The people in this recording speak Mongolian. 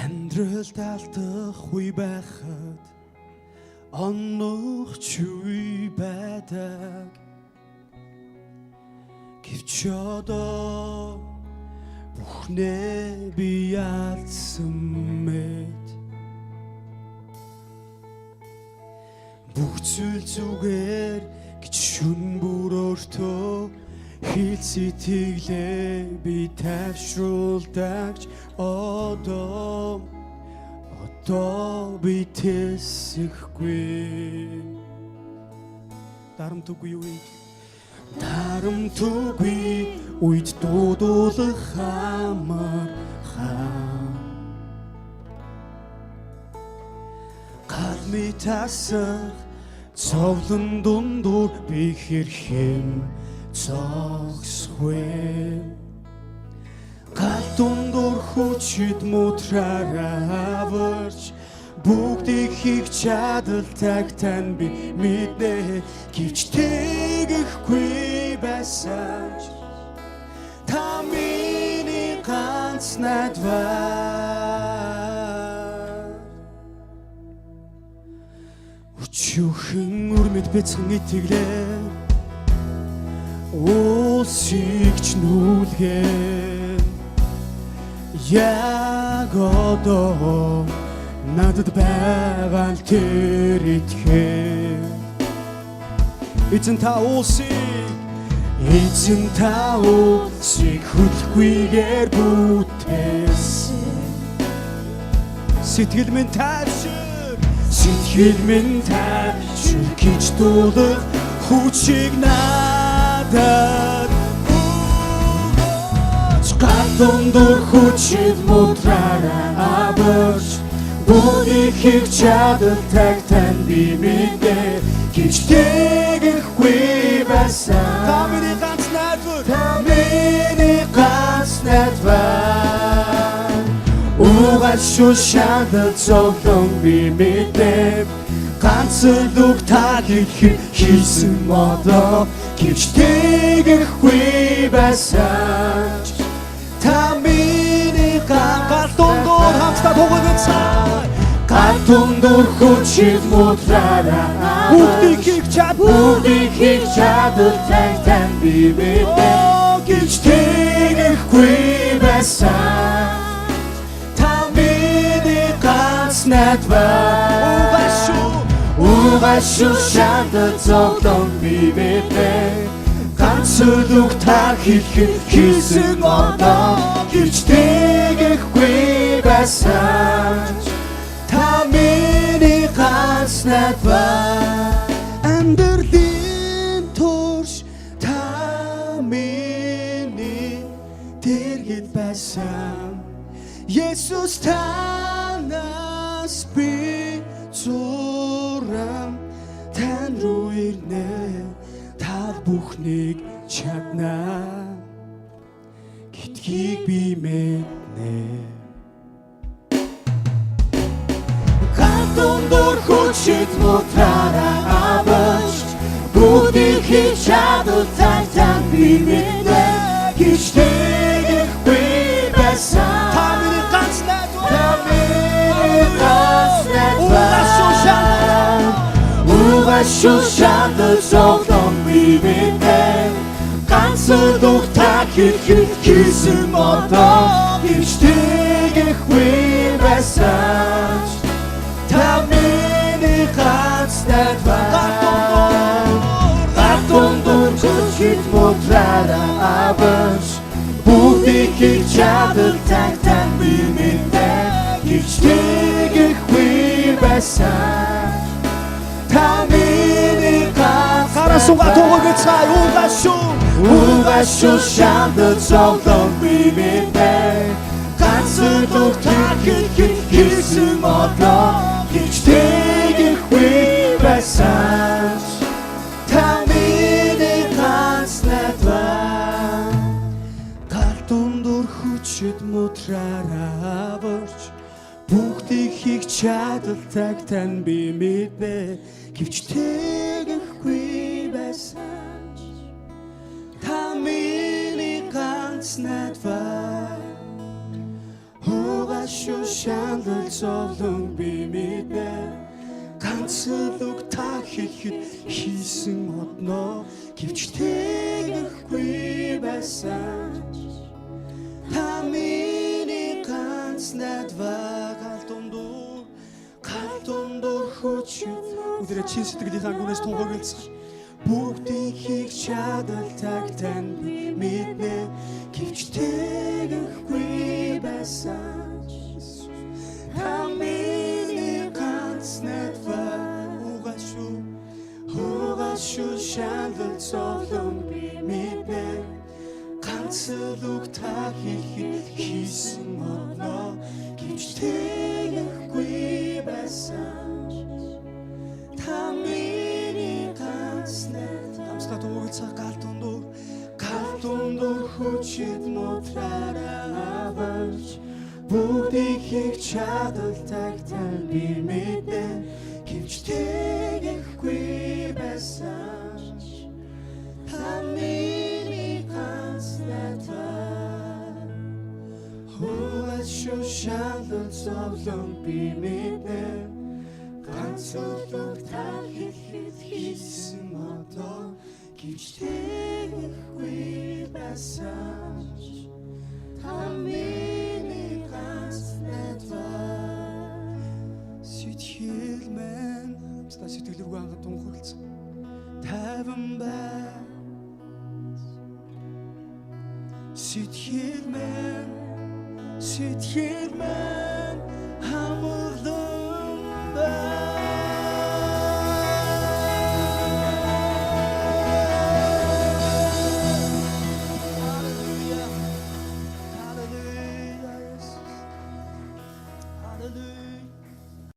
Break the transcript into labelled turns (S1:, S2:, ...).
S1: Амьдралд алдах үе байхад онох үе байдаг. Гэвч одоо бүхнээ би яалсан мэд. Бүх зүйл зүгээр гэж шүн бүр өөртөө хэл сэтгэлээ би тайвшруулдагч одоо би тэсэхгүй. Дарамтгүй үед дуудуулах хамар хаан. Гарми тасах цовлон дундуур би хэрхэн зогсгүй. Гал дундуур хүчит мутраараа аварч бүгдийг хийх чадaltaг тань би мэднэ. Гэвч тэгэхгүй байсан ч та миний ганц найдвар. Өчүүхэн үрмэд бяцхан итгэлээ улсигч нүүлгээ. Яг одоо надад байгаа л тэр итгэх. Эзэн та улсыг хөдлөхгүйгээр бүтээсэн. Сэтгэл минь тайвшир гэж дуулах хүчийг надад өгөөч. Гал дундуур хүчит мутраараа аварч бүгдийг хийх чадaltaг тань би мэднэ. Гэвч тэгэхгүй байсан та миний ганц найдвар. Угаалшгүй шандал зовлон би мэднэ. Ганц л үг та хийсэн одоо. Гэвч тэгэхгүй байсан та миний гал дундуур хамтдаа тугагцаа. Гал дундуур хүчит мутраараа бүгдийг хийх чадaltaг тань би мэднэ. Гэвч тэгэхгүй байсан та миний ганц найдвар. Угаалшгүй шандал зовлон би мэднэ. Ганц л үг та хийсэн одоо. Гэвч тэгэхгүй байсан та миний ганц найдвар. Амьдралын турш та миний дэргэд байсан. Есүс танаас би зурам тань руу ирнэ. Та бүхнийг чаднаа гэдгийг би мэднэ. Гал дундуур хүчит мутраараа аварч бүгдийг хийх чадaltaг тань би мэднэ. Гэвч тэгэхгүй байсан та миний ганц найдвар. Угаалшгүй шандал зовлон би мэднэ. Ганц л үг та хийсэн одоо. Гэвч тэгэхгүй байсан та миний ганц найдвар. Гал дундуур хүчит мутраараа аварч бүгдийг хийх чадaltaг тань би мэднэ. Гэвч тэгэхгүй байсан та миний ганц найдвар. Угаалшгүй шандал зовлон би мэднэ. Ганц л үг та хийсэн одоо. Гэвч тэгэхгүй байсан та миний ганц найдвар. Гал дундуур хүчит мутраараа аварч бүгдийг хийх чадaltaг тань би мэднэ. Гэвч тэгэхгүй байсан та миний ганц найдвар. шүү шандал зовлон би мэднэ ганц үг та хэлэхэд хийсэн одноо гэвч тэгэхгүй байсан та миний ганц найдвар гал дундуур хөчөд өдрө чин сэтгэлийнхаа гүнээс тунхагласан бүгдийг хийх чадaltaг тань би мэднэ гэвч тэгэхгүй байсан та миний ганц найдвар угашуу шандал зовлон би мэднэ ганц үг та хэлэхэд хийсэн одноо гэвч тэгэхгүй байсан та миний ганц найдвар амстай туугцаа гал дундуур хүчит нутраараа авч бүгдийг хийх чадaltaг тань би мэднэ гэвч тэгэхгүй байсан та миний ганц найдвар угашуу шандал зовлон би мэднэ ганц үг та хэлэхэд хийсэн одоо гэвч тэгэхгүй байсан та миний ганц найдвар сэтгэл мэн амттай сэтгэл рүү ханган тунхагласан тайван бай сэтгэл мэн хамуулан бай Hallelujah.